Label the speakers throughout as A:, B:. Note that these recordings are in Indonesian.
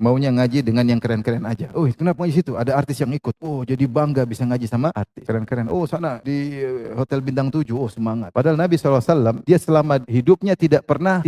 A: maunya ngaji dengan yang keren-keren aja. Oh, kenapa ngaji situ? Ada artis yang ikut. Oh, jadi bangga bisa ngaji sama artis. Keren-keren. Oh, sana di Hotel Bintang 7. Oh, semangat. Padahal Nabi SAW, dia selama hidupnya tidak pernah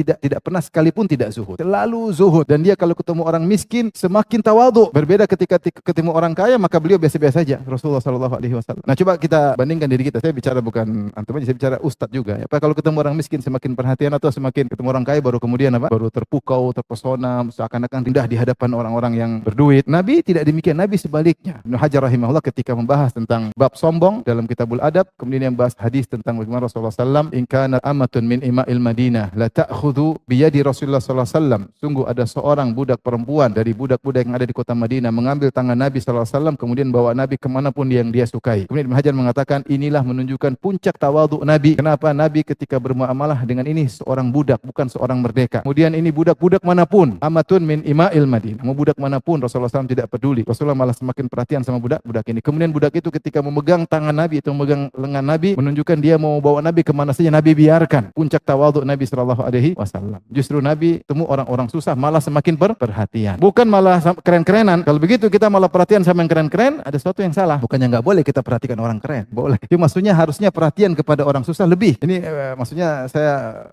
A: sekalipun tidak zuhud. Selalu zuhud. Dan dia kalau ketemu orang miskin, semakin tawadhu. Berbeda ketika ketemu orang kaya, maka beliau biasa-biasa saja. Rasulullah SAW. Nah, coba kita bandingkan diri kita. Saya bicara bukan antum aja, saya bicara ustadz juga. Apa kalau ketemu orang miskin semakin perhatian atau semakin ketemu orang kaya baru kemudian apa? Baru terpukau, terpesona, seakan-akan rendah di hadapan orang-orang yang berduit. Nabi tidak demikian. Nabi sebaliknya. Ibnu Hajar rahimahullah ketika membahas tentang bab sombong dalam Kitabul Adab, kemudian yang bahas hadis tentang bagaimana Rasulullah SAW, in kana amatun min ima'il Madinah la ta'khudhu biyadi Rasulullah SAW. Sungguh ada seorang budak perempuan dari budak-budak yang ada di kota Madinah mengambil tangan Nabi SAW kemudian bawa Nabi kemanapun yang dia sukai. Kemudian Ibnu Hajar mengatakan inilah menunjukkan puncak tawadhu Nabi. Kenapa Nabi ketika bermuamalah dengan ini seorang budak, bukan seorang merdeka. Kemudian ini budak-budak manapun, amatun min ima'il Madinah. Mau budak manapun Rasulullah SAW tidak peduli. Rasulullah malah semakin perhatian sama budak-budak ini. Kemudian budak itu ketika memegang tangan Nabi atau memegang lengan Nabi menunjukkan dia mau bawa Nabi kemana saja Nabi biarkan. Puncak tawadhu Nabi SAW. Justru Nabi temu orang-orang susah malah semakin perhatian. Bukan malah keren-kerenan. Kalau begitu kita malah perhatian sama yang keren-keren, ada sesuatu yang salah. Bukannya nggak boleh kita perhatikan orang keren, boleh. Tapi maksudnya harusnya perhatian kepada orang susah lebih. Ini maksudnya saya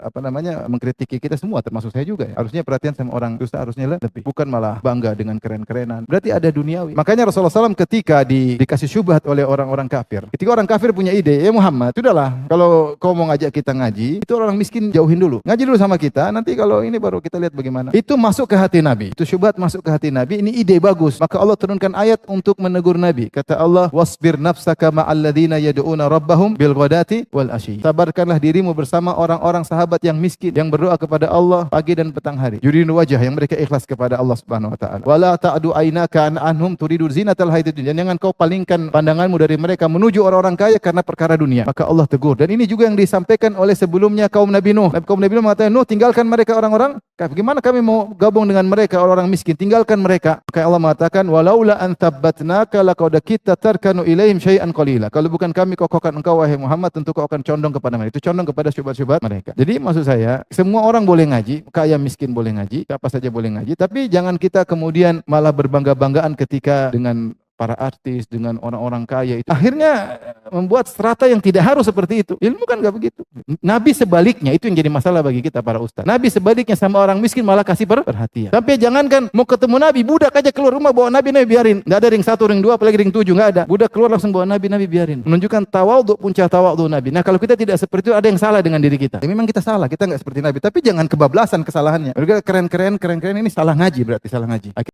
A: mengkritiki kita semua, termasuk saya juga ya. Harusnya perhatian sama orang susah harusnya lebih. Bukan malah bangga dengan keren-kerenan. Berarti ada duniawi. Makanya Rasulullah SAW ketika dikasih syubhat oleh orang-orang kafir. Ketika orang kafir punya ide, ya Muhammad, sudahlah kalau kau mau ngajak kita ngaji, itu orang miskin jauhin dulu. Ngaji dulu sama kita, nanti kalau ini baru kita lihat bagaimana. Itu masuk ke hati Nabi. Itu syubhat masuk ke hati Nabi, ini ide bagus. Maka Allah turunkan ayat untuk menegur Nabi. Kata Allah, wasbir nafsaka ma'alladzina yad'una rabbahum bil ghadati wal asyi. Sabarkanlah dirimu bersama orang-orang sahabat yang miskin yang berdoa kepada Allah pagi dan petang hari. Yuridun wajah, yang mereka ikhlas kepada Allah Subhanahu wa taala. Wala ta'du ainaka anhum turidu zinatal hayatid dunya. Jangan kau palingkan pandanganmu dari mereka menuju orang-orang kaya karena perkara dunia. Maka Allah tegur. Dan ini juga yang disampaikan oleh sebelumnya kaum Nabi Nuh. Kaum Nabi Nuh mengatakan, Nuh tinggalkan mereka orang-orang kafir. Gimana kami mau gabung dengan mereka orang-orang miskin? Tinggalkan mereka. Maka Allah mengatakan, walaula an thabbatnaka laqad kita tarkanu ilaihim syai'an qalila. Kalau bukan kami kokohkan engkau wahai Muhammad, tentu kau akan condong kepada mereka. Itu condong kepada syubhat-syubhat mereka. Jadi maksud saya, semua orang boleh ngaji, kaya miskin boleh ngaji, siapa saja boleh ngaji, tapi jangan kita kemudian malah berbangga-banggaan ketika dengan para artis, dengan orang-orang kaya itu. Akhirnya membuat strata yang tidak harus seperti itu. Ilmu kan enggak begitu. Nabi sebaliknya, itu yang jadi masalah bagi kita para ustaz. Nabi sebaliknya sama orang miskin malah kasih perhatian. Tapi jangankan mau ketemu Nabi, budak aja keluar rumah bawa Nabi biarin. Enggak ada ring 1, ring 2, apalagi ring 7, enggak ada. Budak keluar langsung bawa Nabi biarin. Menunjukkan tawadhu, puncak tawadhu Nabi. Nah, kalau kita tidak seperti itu ada yang salah dengan diri kita. Memang kita salah, kita enggak seperti Nabi, tapi jangan kebablasan kesalahannya. Mereka keren-keren ini salah ngaji, berarti salah ngaji.